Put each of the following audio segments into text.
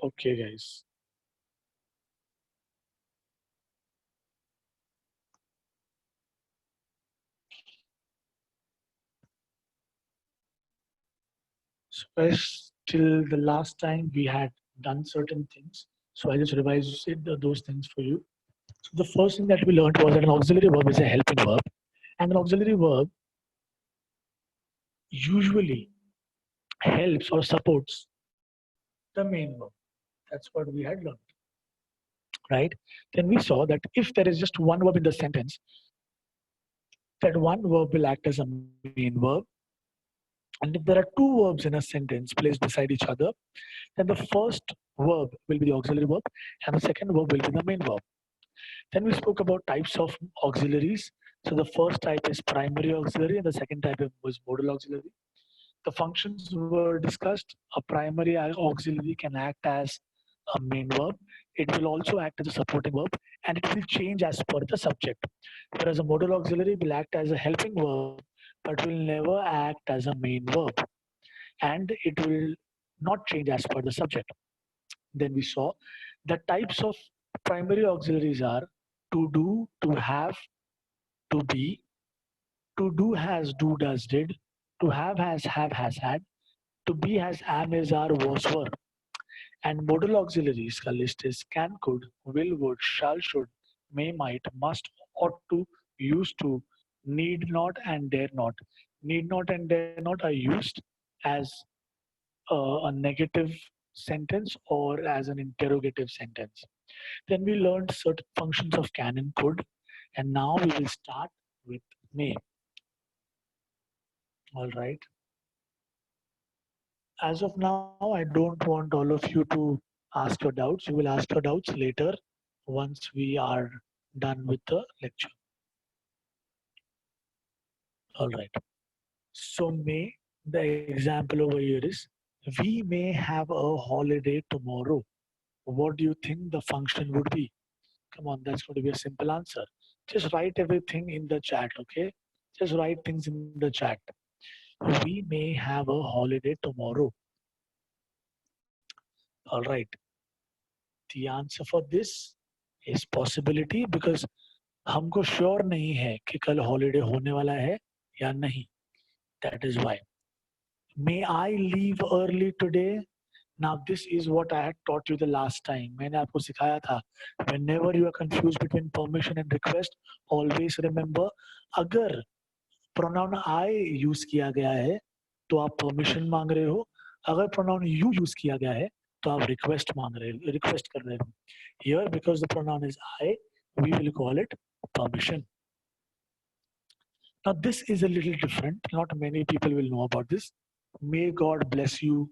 Okay, guys. So guys, till the last time we had done certain things. So I just revised those things for you. So the first thing that we learned was that an auxiliary verb is a helping verb, and an auxiliary verb usually helps or supports the main verb. That's what we had learned, right? Then we saw that if there is just one verb in the sentence, that one verb will act as a main verb. And if there are two verbs in a sentence placed beside each other, then the first verb will be the auxiliary verb and the second verb will be the main verb. Then we spoke about types of auxiliaries. So the first type is primary auxiliary and the second type was modal auxiliary. The functions were discussed. A primary auxiliary can act as a main verb. It will also act as a supporting verb and it will change as per the subject. Whereas a modal auxiliary will act as a helping verb but will never act as a main verb and it will not change as per the subject. Then we saw the types of primary auxiliaries are to do, to have, to be, to do has, do, does, did, to have, has, had, to be has, am, is, are, was, were. And modal auxiliaries का list is can, could, will, would, shall, should, may, might, must, ought to, used to, need not, and dare not. Need not and dare not are used as a negative sentence or as an interrogative sentence. Then we learned certain functions of can and could, and now we will start with may. All right. As of now, I don't want all of you to ask your doubts. You will ask your doubts later once we are done with the lecture. All right. So may, the example over here is, we may have a holiday tomorrow. What do you think the function would be? Come on, that's going to be a simple answer. Just write everything in the chat, okay? Just write things in the chat. We may have a holiday tomorrow. All right. The answer for this is possibility because हमको sure नहीं है कि कल holiday होने वाला है या नहीं. That is why. May I leave early today? Now this is what I had taught you the last time. मैंने आपको सिखाया था. Whenever you are confused between permission and request, always remember अगर प्रोनाउन I यूज किया गया है तो आप परमिशन मांग रहे हो. अगर प्रोनाउन you यूज किया गया है तो आप रिक्वेस्ट मांग रहे हो, रिक्वेस्ट कर रहे हो. Here because the pronoun is I, we will call it permission. Now this is a little different. Not many people will know about this. May God bless you.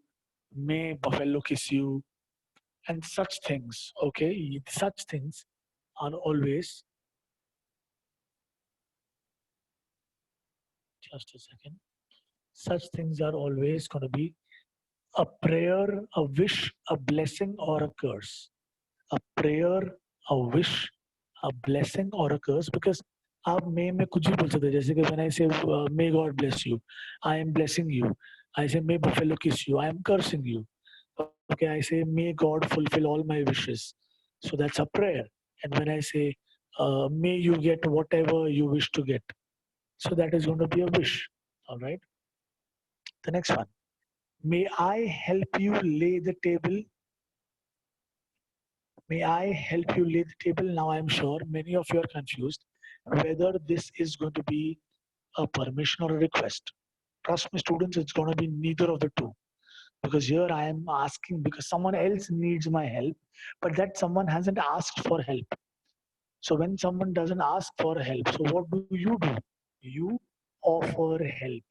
May buffalo kiss you. And such things. Okay, such things are always. Just a second. Such things are always going to be a prayer, a wish, a blessing, or a curse. A prayer, a wish, a blessing, or a curse. Because आप मे में कुछ भी बोल सकते हैं. जैसे कि when I say may God bless you, I am blessing you. I say may buffalo kiss you, I am cursing you. Okay, I say may God fulfill all my wishes. So that's a prayer. And when I say may you get whatever you wish to get, so that is going to be a wish. All right. The next one. May I help you lay the table? May I help you lay the table? Now I'm sure many of you are confused whether this is going to be a permission or a request. Trust me, students, it's going to be neither of the two. Because here I am asking because someone else needs my help, but that someone hasn't asked for help. So when someone doesn't ask for help, so what do? You offer help.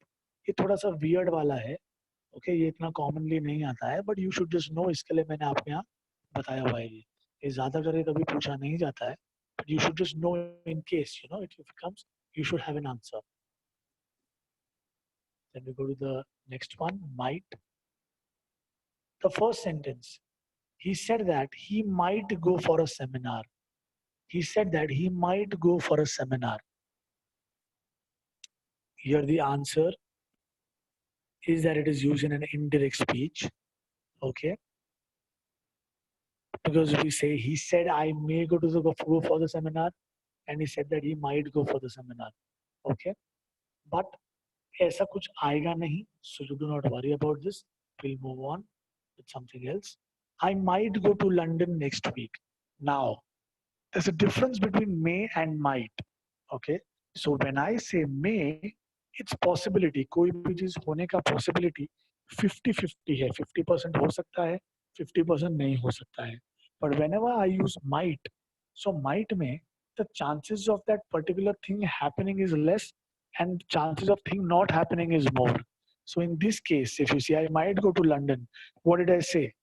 ये थोड़ा सा weird वाला है. Okay, ये इतना commonly नहीं आता है, but you should just know. इसके लिए मैंने आपको यहाँ बताया हुआ है. ये ज़्यादा करके कभी पूछा नहीं जाता है. But you should just know in case, if it comes, you should have an answer. Then we go to the next one, might. The first sentence, he said that he might go for a seminar. He said that he might go for a seminar. Here the answer is that it is used in an indirect speech. Okay. because we say he said I may go for the seminar, and he said that he might go for the seminar. Okay, but ऐसा कुछ आएगा नहीं. So you do not worry about this. We'll move on with something else. I might go to London next week. Now, there's a difference between may and might. Okay, so when I say may, it's possibility. कोई भी चीज होने का possibility 50-50 है. 50% हो सकता है, 50% नहीं हो सकता है. But whenever I use might, so might में the chances of that particular thing happening is less, and chances of thing not happening is more. So in this case, if you see, I might go to London. What did I say?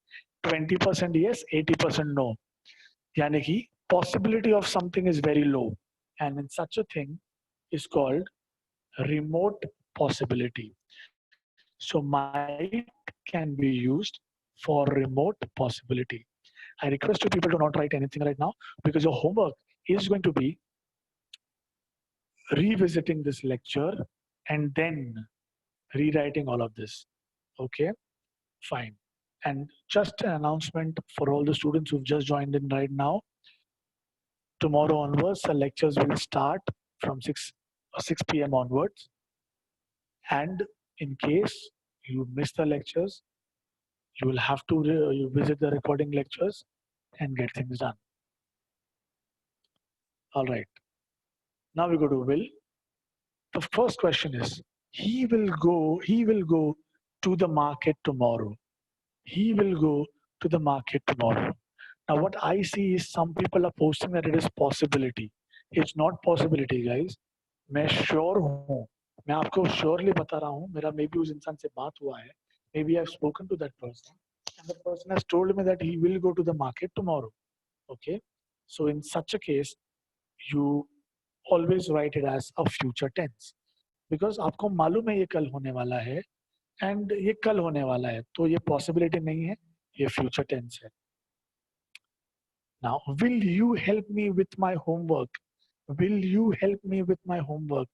20% yes, 80% no. यानी कि possibility of something is very low, and in such a thing is called remote possibility. So might can be used for remote possibility. I request you people to not write anything right now, because your homework is going to be revisiting this lecture and then rewriting all of this. Okay, fine. And just an announcement for all the students who've just joined in right now. Tomorrow onwards, the lectures will start from 6 p.m. onwards. And in case you miss the lectures, you will have to you visit the recording lectures and get things done. All right. Now we go to will. The first question is, he will go to the market tomorrow. He will go to the market tomorrow. Now what I see is some people are posting that it is possibility. It's not possibility, guys. मैं sure हूँ, मैं आपको surely बता रहा हूँ, मेरा may be उस इंसान से बात हुआ है, maybe I have spoken to that person and the person has told me that he will go to the market tomorrow. Okay, so in such a case you always write it as a future tense, because आपको मालूम है ये कल होने वाला है and ये कल होने वाला है, तो ये possibility नहीं है, ये future tense है. Now, will you help me with my homework? Will you help me with my homework?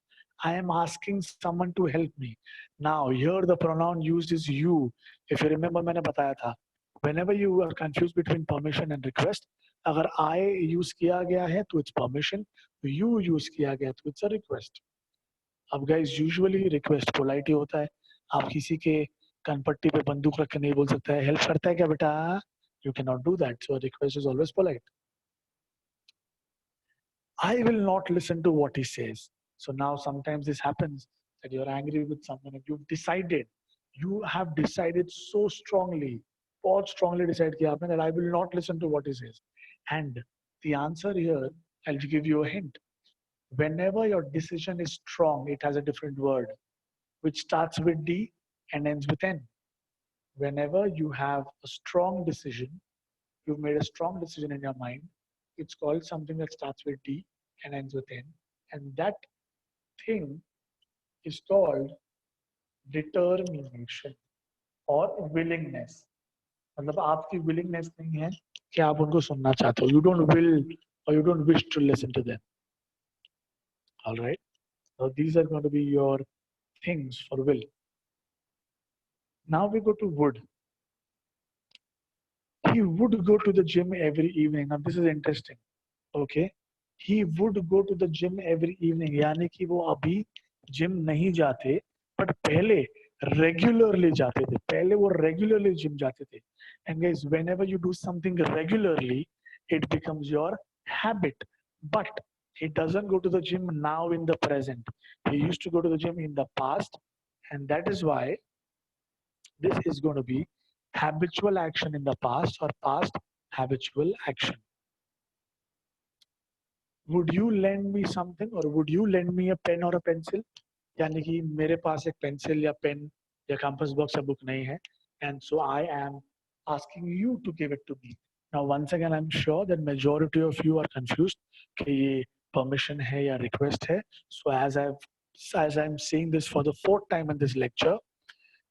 I am asking someone to help me. Now, here the pronoun used is you. If you remember, मैंने बताया था. Whenever you are confused between permission and request, अगर I use किया गया है तो it's permission, you use किया गया तो it's a request. अब guys, usually request polite ही होता है. आप किसी के कनपट्टी पे बंदूक रख के नहीं बोल सकते हैं, help करता है क्या बेटा? You cannot do that. So a request is always polite. I will not listen to what he says. So now sometimes this happens that you're angry with someone and you have decided so strongly, बहुत strongly decide किया आपने that I will not listen to what he says. And the answer here, I'll give you a hint. Whenever your decision is strong, it has a different word, which starts with D and ends with N. Whenever you have a strong decision, you've made a strong decision in your mind, it's called something that starts with D and ends with N. And that thing is called determination or willingness. मतलब आपकी willingness नहीं है कि आप उनको सुनना चाहते हो. You don't will or you don't wish to listen to them. All right. So these are going to be your things for will. Now we go to would. He would go to the gym every evening. Now this is interesting. Okay. He would go to the gym every evening. यानी कि वो अभी gym नहीं जाते, but पहले regularly जाते थे. पहले वो regularly जिम जाते थे. And guys, whenever you do something regularly, it becomes your habit. But he doesn't go to the gym now in the present. He used to go to the gym in the past, and that is why this is going to be habitual action in the past or past habitual action. Would you lend me something or would you lend me a pen or a pencil? यानी कि मेरे पास एक pencil या pen या compass box या book नहीं है, and so I am asking you to give it to me. Now once again I'm sure that majority of you are confused कि ये permission है या request है. So as I'm saying this for the fourth time in this lecture,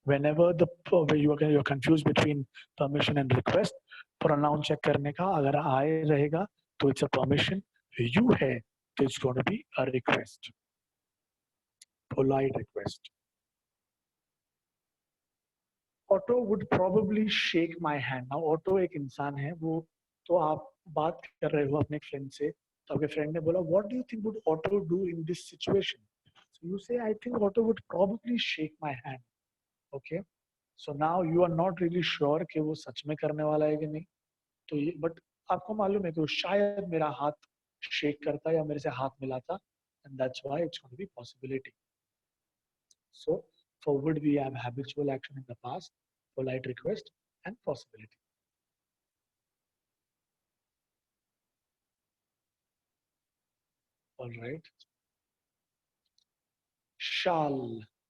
whenever you're confused between permission and request, pronoun check करने का, अगर I रहेगा तो it's a permission, you है तो it's going to be a request, polite request. Otto would probably shake my hand. Now Otto एक इंसान है, वो तो आप बात कर रहे हो अपने फ्रेंड से, तो आपके फ्रेंड ने बोला what do you think would Otto do in this situation, so you say I think Otto would probably shake my hand. Okay, so now you are not really sure कि वो सच में करने वाला है कि नहीं. तो ये बट आपको मालूम है कि वो शायद मेरा हाथ शेक करता या मेरे से हाथ मिलाता, and that's why it's going to be possibility. So for would we have habitual action in the past, polite request and possibility. All right. Shall.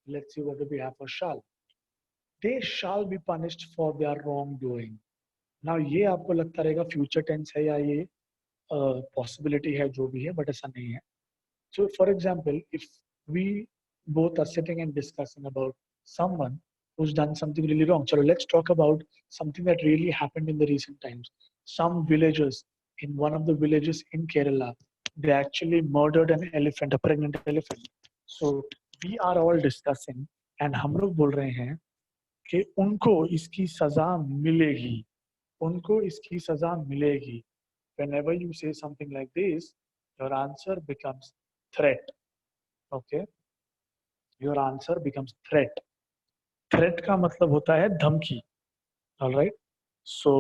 Let's see what do we have for shall. They shall be punished for their wrongdoing. Now ये आपको लगता रहेगा future tense है या ये possibility है, जो भी है, बट ऐसा नहीं है. So for example, if we both are sitting and discussing about someone who's done something really wrong. So let's talk about something that really happened in the recent times. Some villagers in one of the villages in Kerala, they actually murdered an elephant, a pregnant elephant. So we are all discussing and हम लोग बोल रहे हैं कि उनको इसकी सजा मिलेगी, उनको इसकी सजा मिलेगी. Whenever you say something like this, your answer becomes threat. Okay, your answer becomes threat. Threat का मतलब होता है धमकी. All right. So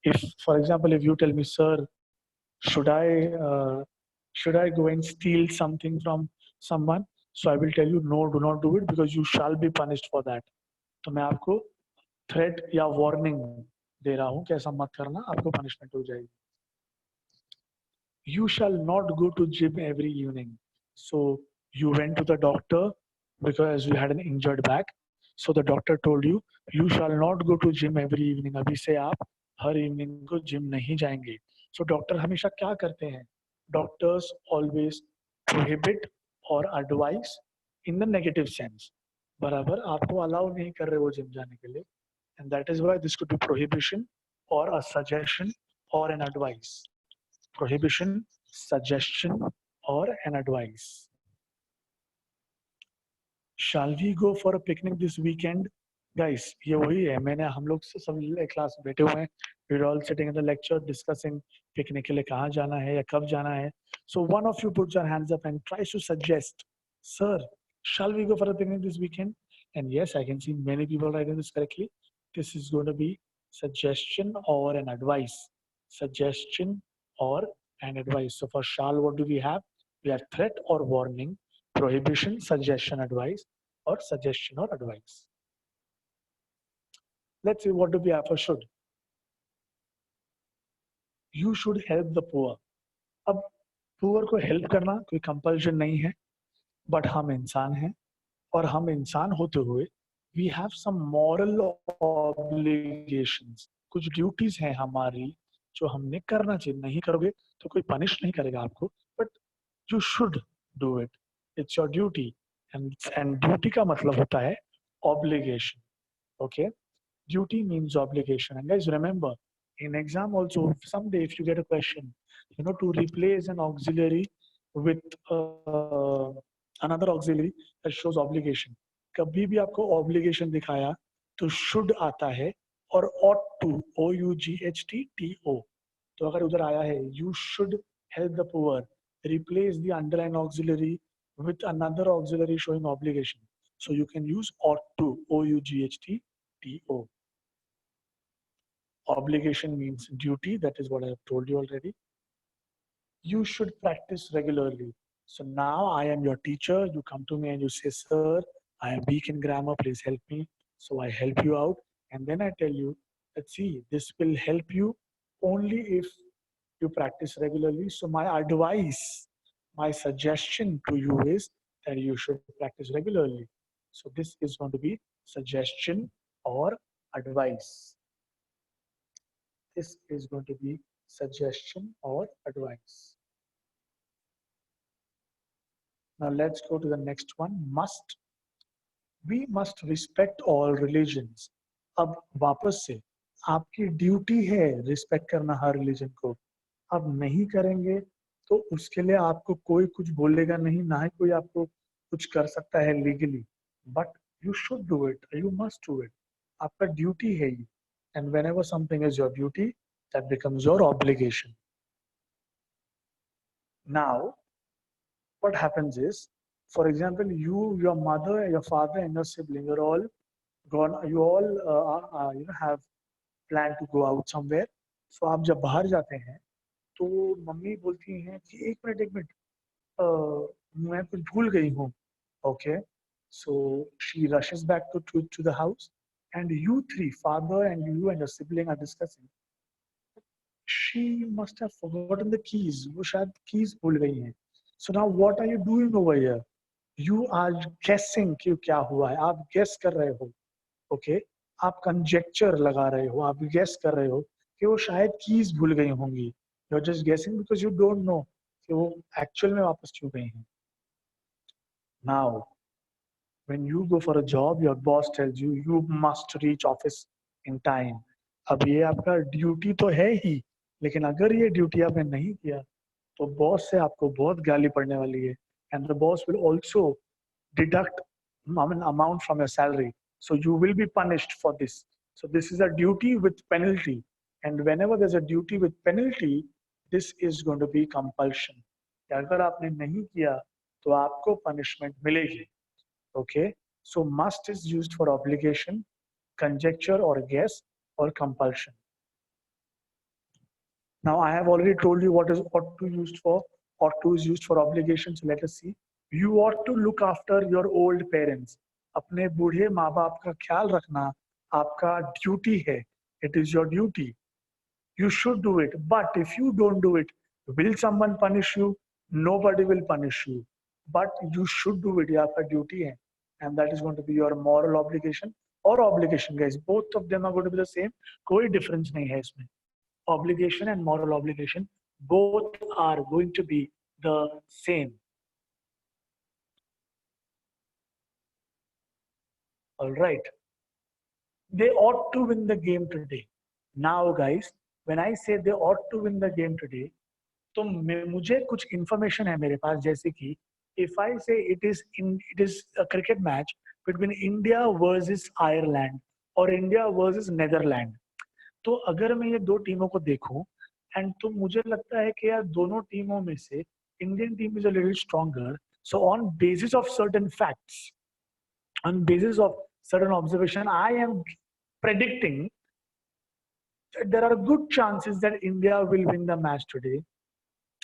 if, for example, if you tell me, sir, should I uh, should I go and steal something from someone? So I will tell you, no, do not do it because you shall be punished for that. तो मैं आपको threat या warning दे रहा हूँ कि ऐसा मत करना, आपको punishment हो जाएगी. You shall not go to gym every evening. So you went to the doctor because you had an injured back. So the doctor told you, you shall not go to gym every evening. अभी से आप हर evening को gym नहीं जाएंगे. So doctor हमेशा क्या करते हैं? Doctors always prohibit or advise in the negative sense. बराबर आपको allow नहीं कर रहे वो gym जाने के लिए. And that is why this could be prohibition or a suggestion or an advice. Prohibition, suggestion, or an advice. Shall we go for a picnic this weekend? Guys, ये वही है, मैंने हम लोग से सब क्लास में बैठे हुए हैं. We're all sitting in the lecture discussing picnic के लिए कहाँ जाना है या कब जाना है. So one of you puts your hands up and tries to suggest, sir, shall we go for a picnic this weekend? And yes, I can see many people writing this correctly. This is going to be suggestion or an advice. Suggestion or an advice. So for shall, what do we have? We have threat or warning, prohibition, suggestion, advice, or suggestion or advice. Let's see, what do we have for should? You should help the poor. अब poor को help करना कोई compulsion नहीं है, but हम इंसान हैं, और हम इंसान होते हुए we have some moral obligations. कुछ duties हैं हमारी जो हमने करना चाहिए. नहीं करोगे तो कोई punish नहीं करेगा आपको, but you should do it. It's your duty, and duty का मतलब होता है obligation. Okay, duty means obligation. And guys, remember, in exam also someday if you get a question, to replace an auxiliary with another auxiliary that shows obligation, कभी भी आपको obligation दिखाया तो should आता है और ought to, OUGHTTO. तो अगर उधर आया है you should help the poor, replace the underlying auxiliary with another auxiliary showing obligation. So you can use ought to, OUGHTTO. Obligation means duty. That is what I have told you already. You should practice regularly. So now I am your teacher. You come to me and you say, sir, I am weak in grammar. Please help me. So I help you out. And then I tell you, let's see, this will help you only if you practice regularly. So my advice, my suggestion to you is that you should practice regularly. So this is going to be suggestion or advice. This is going to be suggestion or advice. Now let's go to the next one. Must. We must respect all religions. अब वापस से आपकी duty है respect करना हर religion को. अब नहीं करेंगे तो उसके लिए आपको कोई कुछ बोलेगा नहीं, ना ही कोई आपको कुछ कर सकता है legally. But you should do it, you must do it. आपका ड्यूटी है ये. And whenever something is your duty, That becomes your obligation. Now, what happens is, for example, you, your mother, your father, and your sibling, you're all gone. You all have planned to go out somewhere. So आप जब बाहर जाते हैं तो mummy बोलती हैं कि एक मिनट मैं कुछ भूल गई हूँ. Okay, so she rushes back to the house, and you three, father and you and your sibling, are discussing. She must have forgotten the keys. वो शायद keys भूल गई हैं. So now what are you doing over here? You are guessing कि क्या हुआ है. आप guess कर रहे हो. Okay, आप conjecture लगा रहे हो. आप guess कर रहे हो कि वो शायद keys भूल गई होंगी. You're just guessing because you don't know कि वो actual में वापस क्यों गई हैं. Now, when you go for a job, your boss tells you you must reach office in time. अब ये आपका ड्यूटी तो है ही, लेकिन अगर ये ड्यूटी आपने नहीं किया तो बॉस से आपको बहुत गाली पड़ने वाली है. And the boss will also deduct amount from your salary, so you will be punished for this. So this is a duty with penalty, and whenever there's a duty with penalty, this is going to be compulsion. अगर आपने नहीं किया तो आपको punishment मिलेगी. Okay, so must is used for obligation, conjecture or guess, or compulsion. Now I have already told you what is ought to used for. Ought to is used for obligation. So let us see. You ought to look after your old parents. अपने बूढ़े माँ बाप का ख्याल रखना आपका duty है. It is your duty. You should do it. But if you don't do it, will someone punish you? Nobody will punish you. But you should do it. ये आपका ड्यूटी है. And that is going to be your moral obligation or obligation, guys. Both of them are going to be the same. कोई difference नहीं है इसमें. Obligation and moral obligation, both are going to be the same. All right. They ought to win the game today. Now, guys, when I say they ought to win the game today, तो मुझे कुछ information है मेरे पास, जैसे कि if I say it is a cricket match between India versus Ireland or India versus Netherlands, तो अगर मैं ये दो टीमों को देखूं एंड तो मुझे लगता है कि यार दोनों टीमों में से Indian team is a little stronger. So on basis of certain facts, on basis of certain observation, I am predicting that there are good chances that India will win the match today,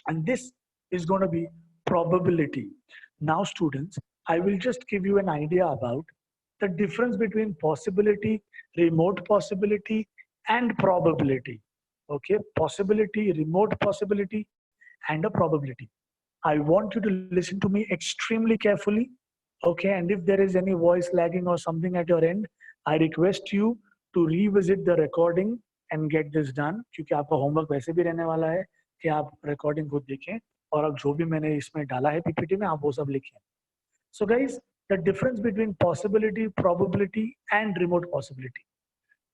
and this is going to be probability. Now students, I will just give you an idea about the difference between possibility, remote possibility, and probability. Okay, possibility, remote possibility, and a probability. I want you to listen to me extremely carefully. Okay, and if there is any voice lagging or something at your end, I request you to revisit the recording and get this done, क्योंकि आपका homework वैसे भी रहने वाला है कि आप recording को देखें और अब जो भी मैंने इसमें डाला है पीपीटी में आप वो सब लिखें. So guys, the difference between possibility, probability and remote possibility.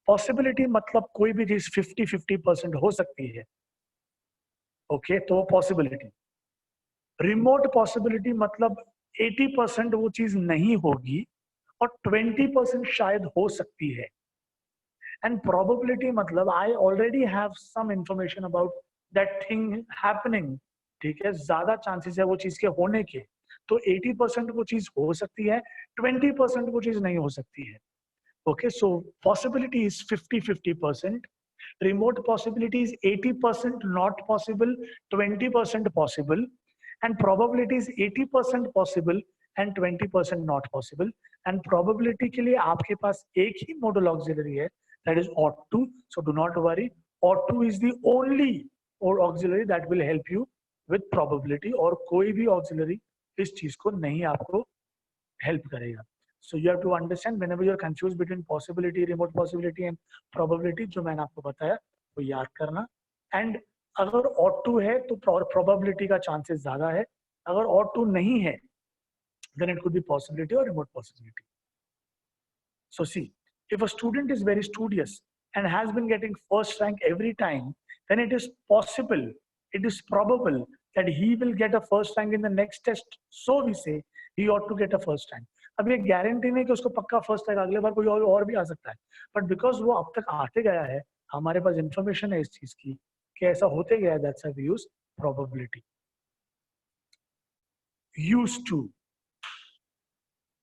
Possibility मतलब कोई भी चीज 50-50% हो सकती है. Okay, तो possibility. Remote possibility मतलब 80% वो चीज नहीं होगी और 20% शायद हो सकती है. And probability मतलब I already have some information about that thing happening. ठीक है, ज्यादा चांसेस है वो चीज के होने के, तो 80% वो चीज हो सकती है, 20% वो चीज नहीं हो सकती है. Okay, so possibility is 50-50%. Remote possibility is 80% not possible, 20% possible. And probability is 80% possible and 20% not possible. And probability के लिए आपके पास एक ही modal auxiliary है, that is ought to. So do not worry. Ought to is the only or auxiliary that will help you with probability. और कोई भी auxiliary इस चीज को नहीं आपको help करेगा. So you have to understand whenever you are confused between possibility, remote possibility and probability, जो मैंने आपको बताया वो याद करना. And अगर ought to है तो probability का chances ज्यादा है. अगर ought to नहीं है, then it could be possibility or remote possibility. So see, if a student is very studious and has been getting first rank every time, then it is possible, it is probable that he will get a first rank in the next test. So we say he ought to get a first rank. अब ये guarantee नहीं कि उसको पक्का first rank अगले बार कोई और भी आ सकता है, बट बिकॉज वो अब तक आते गया है, हमारे पास इंफॉर्मेशन है इस चीज की कि ऐसा होते गया, that's we use probability. Used to.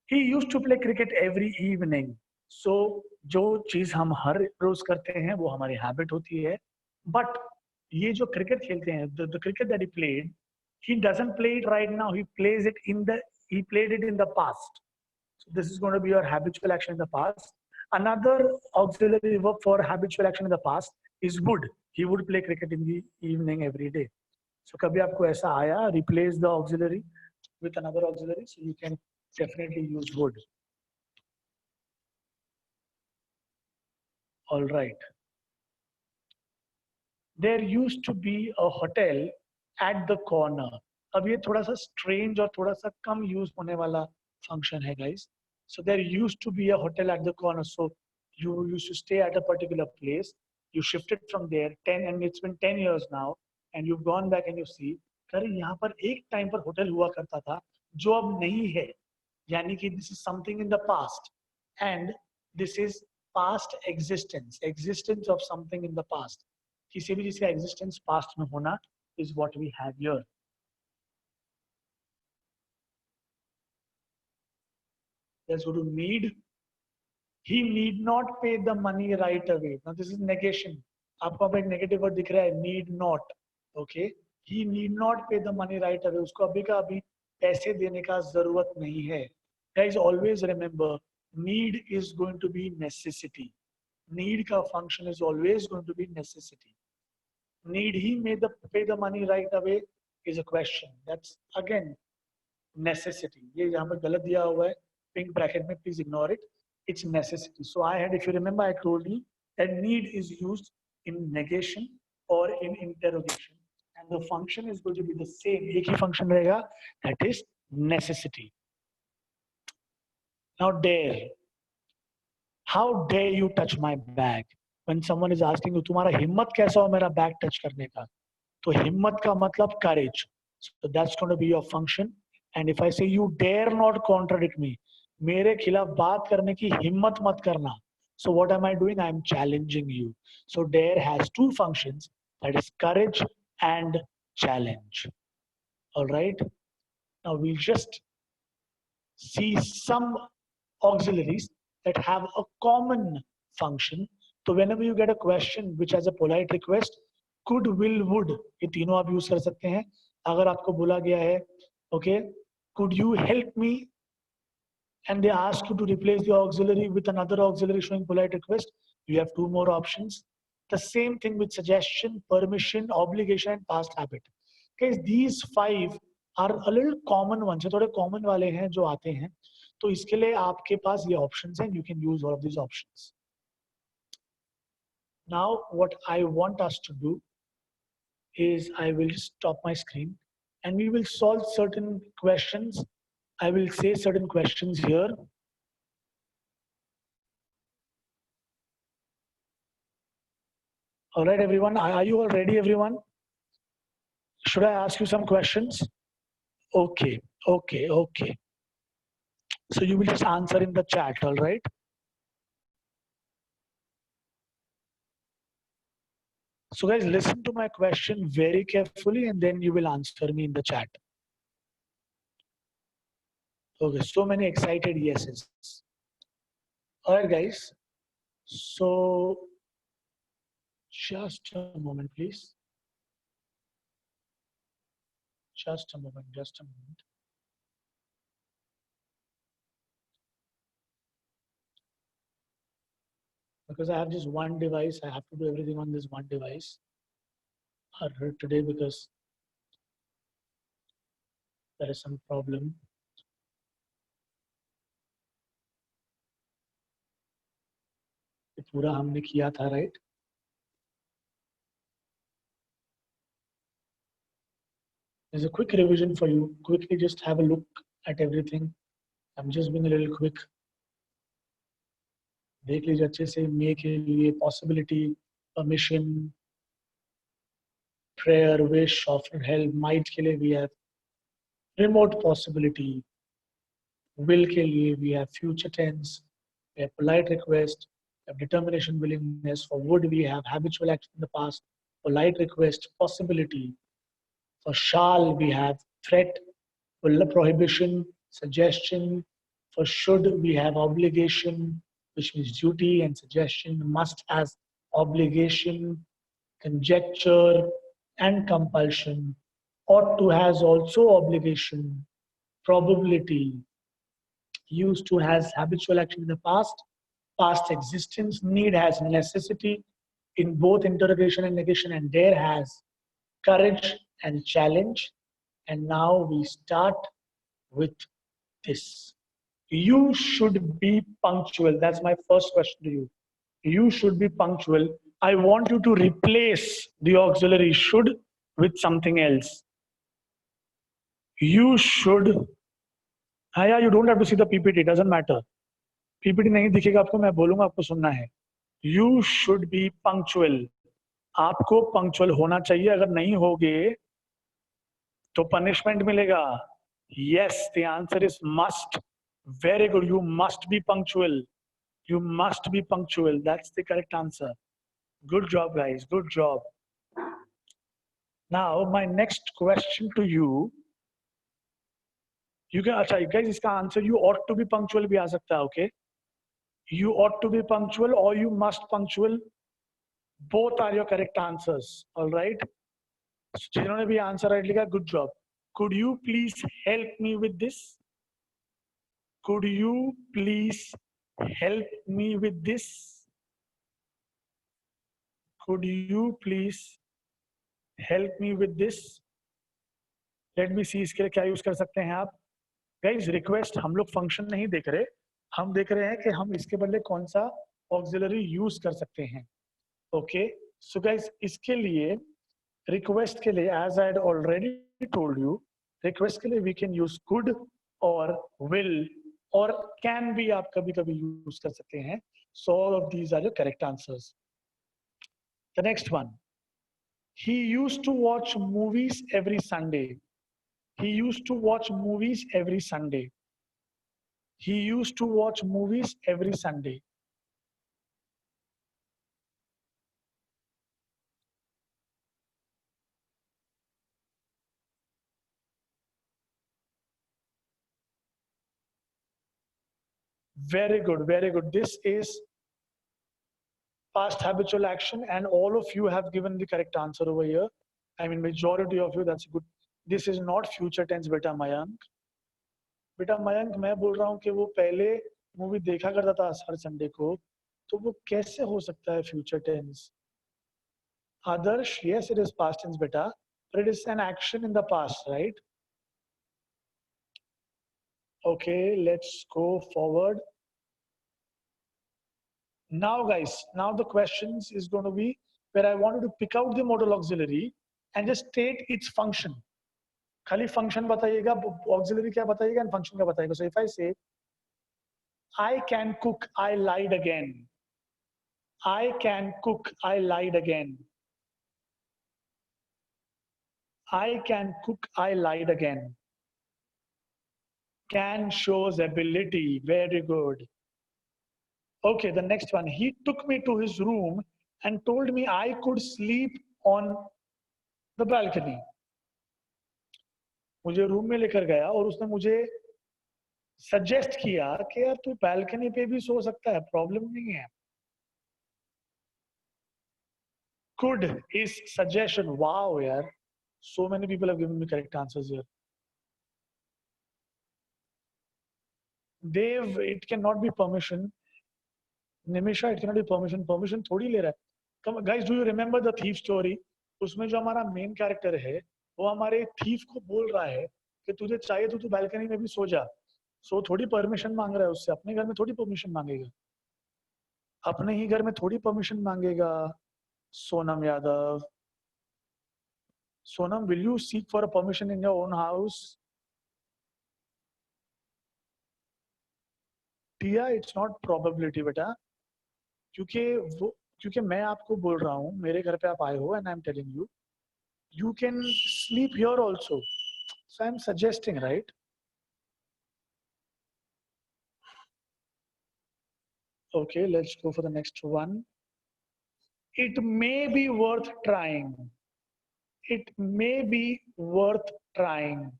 He used to play cricket every evening. So जो चीज हम हर रोज करते हैं वो हमारी हैबिट होती है. बट ये जो क्रिकेट खेलते हैं, the cricket that he played, he doesn't play it right now. He played it in the past. So this is going to be your habitual action in the past. Another auxiliary verb for habitual action in the past is would. He would play cricket in the evening every day. So कभी आपको ऐसा आया, replace the auxiliary with another auxiliary, so you can definitely use would. All right. There used to be a hotel at the corner. अब ये थोड़ा सा strange और थोड़ा सा कम use होने वाला function है guys. So there used to be a hotel at the corner. So you used to stay at a particular place. You shifted from there 10 and it's been 10 years now and you've gone back and you see अरे यहाँ पर एक time पर hotel हुआ करता था जो अब नहीं है. यानी कि this is something in the past and this is past existence of something in the past. किसी भी चीज का existence past में होना is what we have here. Let's go to need. He need not pay the money right away. Now this is negation. आपको अब एक negative word दिख रहा है, need not. Okay. He need not pay the money right away. उसको अभी का अभी पैसे देने का जरूरत नहीं है. Guys, always remember, need is going to be necessity. Need का function is always going to be necessity. Need he pay the money right away is a question. That's again necessity. ये यहाँ पर गलत दिया हुआ है pink bracket में, please ignore it. It's necessity. So I had, if you remember, I told you that need is used in negation or in interrogation, and the function is going to be the same. एक ही function रहेगा, that is necessity. Now dare. How dare you touch my bag? When someone is asking you, तुम्हारा हिम्मत कैसा हो मेरा bag touch करने का? तो हिम्मत का मतलब courage. So that's going to be your function. And if I say you dare not contradict me, मेरे खिलाफ बात करने की हिम्मत मत करना. So what am I doing? I am challenging you. So dare has two functions, that is courage and challenge. All right. Now we'll just see some auxiliaries that have a common function. So whenever you get a question which has a polite request, could, will, would, ये तीनों आप use कर सकते हैं. अगर आपको बोला गया है, okay, could you help me, and they ask you to replace the auxiliary with another auxiliary showing polite request, you have two more options. The same thing with suggestion, permission, obligation, and past habit. Okay, these five are a little common ones. थोड़े common वाले हैं जो आते हैं. तो इसके लिए आपके पास ये options हैं. You can use all of these options. Now, what I want us to do is I will stop my screen and we will solve certain questions. I will say certain questions here. All right, everyone. Are you all ready, everyone? Should I ask you some questions? Okay, okay, okay. So you will just answer in the chat, all right? So guys, listen to my question very carefully and then you will answer me in the chat. Okay, so many excited yeses. All right, guys. So just a moment, please. Just a moment, just a moment. Because I have just one device, I have to do everything on this one device today because there is some problem. ये पूरा हमने किया था, right? There's a quick revision for you. Quickly just have a look at everything. I'm just being a little quick. देख लीजिए अच्छे से. मे के लिए possibility, permission, prayer, wish, offer help. Might के लिए we have remote possibility. Will के लिए we have future tense. We have polite request. have determination, willingness. For would, we have habitual action in the past. For light, request, possibility. For shall, we have threat. For prohibition, suggestion. For should, we have obligation, which means duty, and suggestion. Must has obligation, conjecture, and compulsion. Ought to has also obligation, probability. Used to has habitual action in the past existence. Need has necessity in both interrogation and negation, and dare has courage and challenge. And now we start with this. You should be punctual. That's my first question to you. You should be punctual. I want you to replace the auxiliary should with something else. You should. Yeah, you don't have to see the PPT. Doesn't matter. PPT नहीं दिखेगा आपको, मैं बोलूंगा आपको सुनना है. You should be punctual. आपको punctual होना चाहिए. अगर नहीं होगे तो पनिशमेंट मिलेगा. Yes, the answer is must. Very good. You must be punctual. You must be punctual. That's the correct answer. Good job, guys. Good job. Now, my next question to you. You can, अच्छा, guys, इसका answer you ought to be punctual भी आ सकता है, okay? You ought to be punctual or you must punctual. Both are your correct answers. All right. जिन्होंने भी answer right लिखा, good job. Could you please help me with this? Could you please help me with this? Could you please help me with this? Let me see इसके लिए क्या use कर सकते हैं आप. Guys, request हम लोग function नहीं देख रहे, हम देख रहे हैं कि हम इसके बदले कौन सा auxiliary यूज कर सकते हैं. Okay, so guys, इसके लिए request के लिए, as I had already told you, request के लिए we can use could or will or can भी आप कभी कभी use कर सकते हैं. So all of these are the correct answers. The next one. He used to watch movies every Sunday. He used to watch movies every Sunday. He used to watch movies every Sunday. Very good, very good. This is past habitual action, and all of you have given the correct answer over here. I mean, majority of you, that's good. This is not future tense, beta Mayank. बेटा मयंक, मैं बोल रहा हूँ कि वो पहले movie देखा करता था हर संडे को, तो वो कैसे हो सकता है future tense? Adarsh, yes, it is past tense, beta, but it is an action in the past, right? Okay, let's go forward. Now, guys, now the questions is going to be where I wanted to pick out the modal auxiliary and just state its function. खाली function बताइएगा, auxiliary क्या बताइएगा and function क्या बताइएगा. So if I say, I can cook, I lied again. I can cook, I lied again. I can cook, I lied again. Can shows ability. Very good. Okay, the next one. He took me to his room and told me I could sleep on the balcony. मुझे room में लेकर गया और उसने मुझे suggest किया कि यार तू बालकनी पे भी सो सकता है, प्रॉब्लम नहीं है. Could is suggestion. Wow, yaar. So many people have given me correct answers here. Dev, it cannot be permission. Nimisha, it cannot be permission. Permission थोड़ी ले रहा है. Come, guys, do you remember the thief story? उसमें जो हमारा main character है, वो हमारे थीफ को बोल रहा है कि तुझे चाहिए तो तू बालकनी में भी सो जा. सो थोड़ी परमिशन मांग रहा है उससे, अपने घर में थोड़ी परमिशन मांगेगा. अपने ही घर में थोड़ी परमिशन मांगेगा. Sonam Yadav. Sonam, will you seek for a permission in your own house? Tia, it's not probability, बेटा. क्योंकि मैं आपको बोल रहा हूँ, मेरे घर पे आप आए हो, and I'm telling you, you can sleep here also. So I'm suggesting, right? Okay, let's go for the next one. It may be worth trying. It may be worth trying.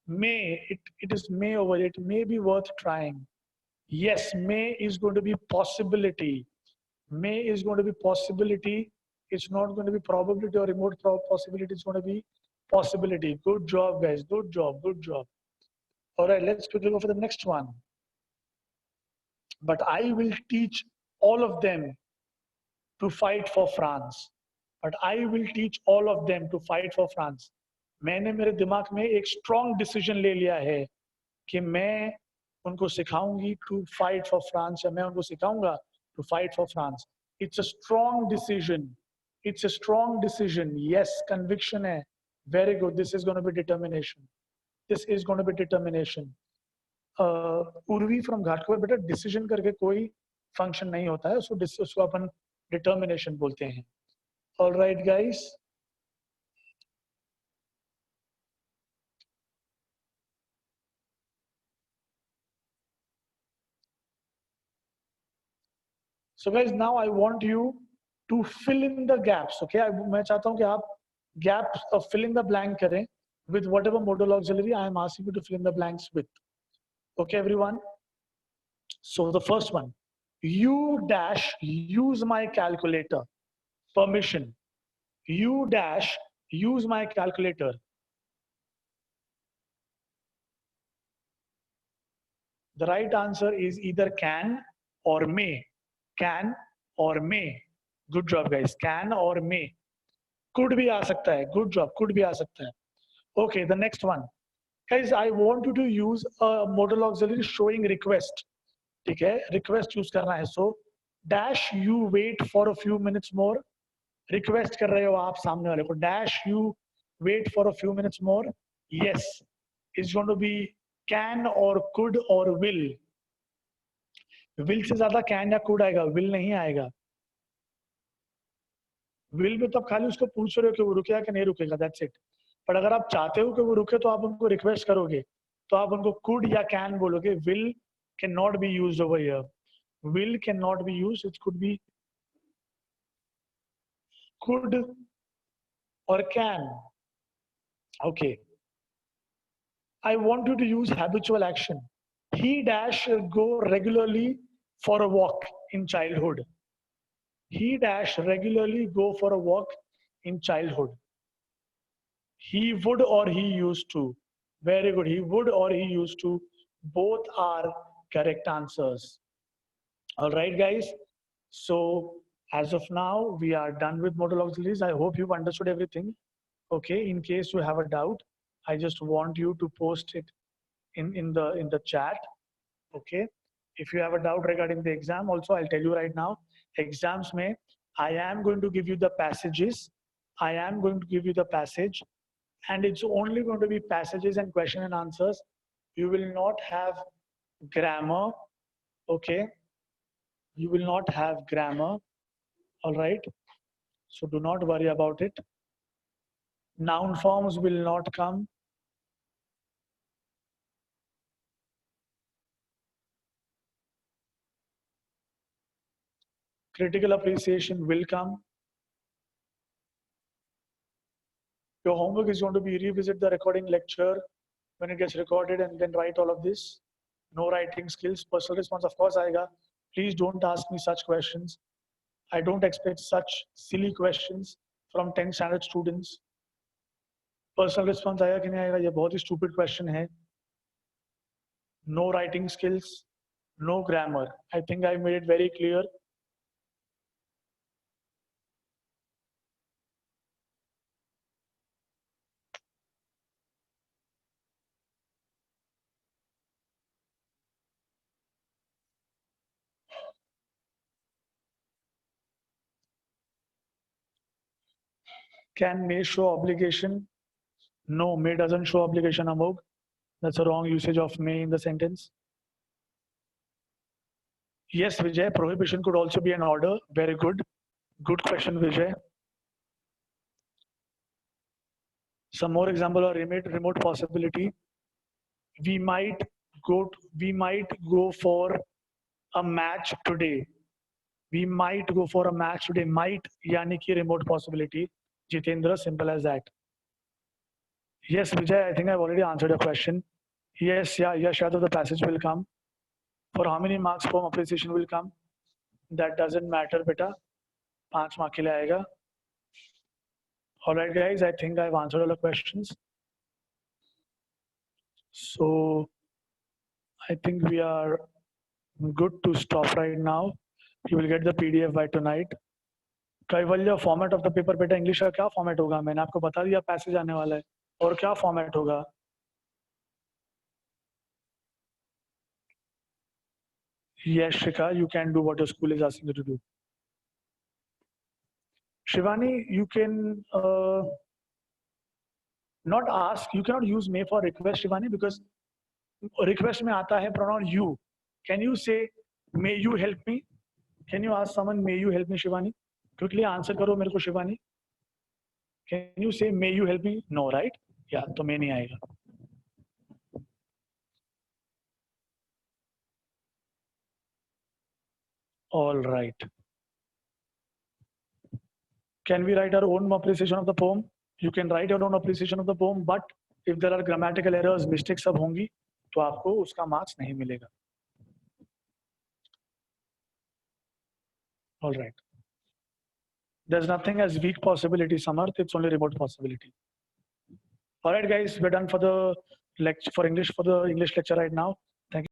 It is may over. It may be worth trying. Yes, may is going to be possibility. May is going to be possibility. It's not going to be probability or remote possibility. It's going to be possibility. Good job, guys. Good job. Good job. All right, let's quickly go for the next one. But I will teach all of them to fight for France. But I will teach all of them to fight for France. मैंने मेरे दिमाग में एक strong decision ले लिया है कि मैं उनको सिखाऊंगी to fight for France या मैं उनको सिखाऊंगा to fight for France. It's a strong decision. It's a strong decision. Yes, conviction है. Very good. This is going to be determination. This is going to be determination. Urvi from Ghatkopar बेटा decision करके कोई function नहीं होता है उसको अपन determination बोलते हैं. All right guys, so guys now I want you to fill in the gaps. Okay, मैं चाहता हूं कि आप gaps fill in the blank करें with whatever modal auxiliary I am asking you to fill in the blanks with. Okay, everyone. So the first one, you dash use my calculator. Permission. You dash use my calculator. The right answer is either can or may. Can or may. Good job, guys. Can or may. Could भी आ सकता है. Good job. Could भी आ सकता है. Okay, the next one. Guys, I want you to use a modal auxiliary showing request. ठीक है, request use करना है. So dash you wait for a few minutes more. Request कर रहे हो आप सामने वाले को. Dash you wait for a few minutes more. Yes, it's going to be can or could or will. Will से ज्यादा can या could आएगा, will नहीं आएगा. Will में तो आप खाली उसको पूछ रहे हो कि वो रुकेगा कि नहीं रुकेगा. That's it. पर अगर आप चाहते हो कि वो रुके तो आप उनको रिक्वेस्ट करोगे, तो आप उनको could या can बोलोगे. Will cannot be used over here. Will cannot be used. It could be could or can. Okay. I want you to use habitual action. He dash go regularly for a walk in childhood. He dash regularly go for a walk in childhood. He would or he used to. Very good. He would or he used to. Both are correct answers. All right, guys. So as of now, we are done with modal auxiliaries. I hope you've understood everything. Okay. In case you have a doubt, I just want you to post it in the chat. Okay. If you have a doubt regarding the exam, also I'll tell you right now. Exams may I am going to give you the passages. I am going to give you the passage, and it's only going to be passages and question and answers. You will not have grammar. Okay. You will not have grammar. All right. So do not worry about it. Noun forms will not come. Critical appreciation will come. Your homework is going to be revisit the recording lecture when it gets recorded and then write all of this. No writing skills. Personal response, of course, aayega. Please don't ask me such questions. I don't expect such silly questions from 10th standard students. Personal response आएगा कि नहीं आएगा, ये बहुत ही stupid question है. No writing skills, no grammar. I think I made it very clear. Can may show obligation? No, may doesn't show obligation, Amog. That's a wrong usage of may in the sentence. Yes, Vijay, prohibition could also be an order. Very good. Good question, Vijay. Some more example of remote possibility. We might go for a match today. We might go for a match today. Might yani ki remote possibility. Jitendra, simple as that. Yes, Vijay, I think I've already answered your question. Yes, yeah, Yashad, the passage will come. For how many marks form appreciation will come? That doesn't matter, beta. 5 mark ke liye aayega. All right, guys, I think I've answered all the questions. So I think we are good to stop right now. You will get the PDF by tonight. Kaivalya format of the paper बेटा English का क्या format होगा मैंने आपको बता दिया passage आने वाला है और क्या फॉर्मेट होगा Yes, Shika, you can do what your school is asking you to do. Shivani, you can not ask, you cannot use may for request, Shivani, because request में आता है pronoun you. Can you say, may you help me? Can you ask someone, may you help me, Shivani? Quickly answer करो मेरे को, Shivani. Can you say, may you help me? No, right? Yeah, तो may नहीं आएगा. All right. Can we write our own appreciation of the poem? You can write your own appreciation of the poem, but if there are grammatical errors, mistakes सब होंगी, तो आपको उसका marks नहीं मिलेगा. All right. There's nothing as weak possibility, Samarth. It's only remote possibility. All right, guys, we're done for the lecture for English lecture right now.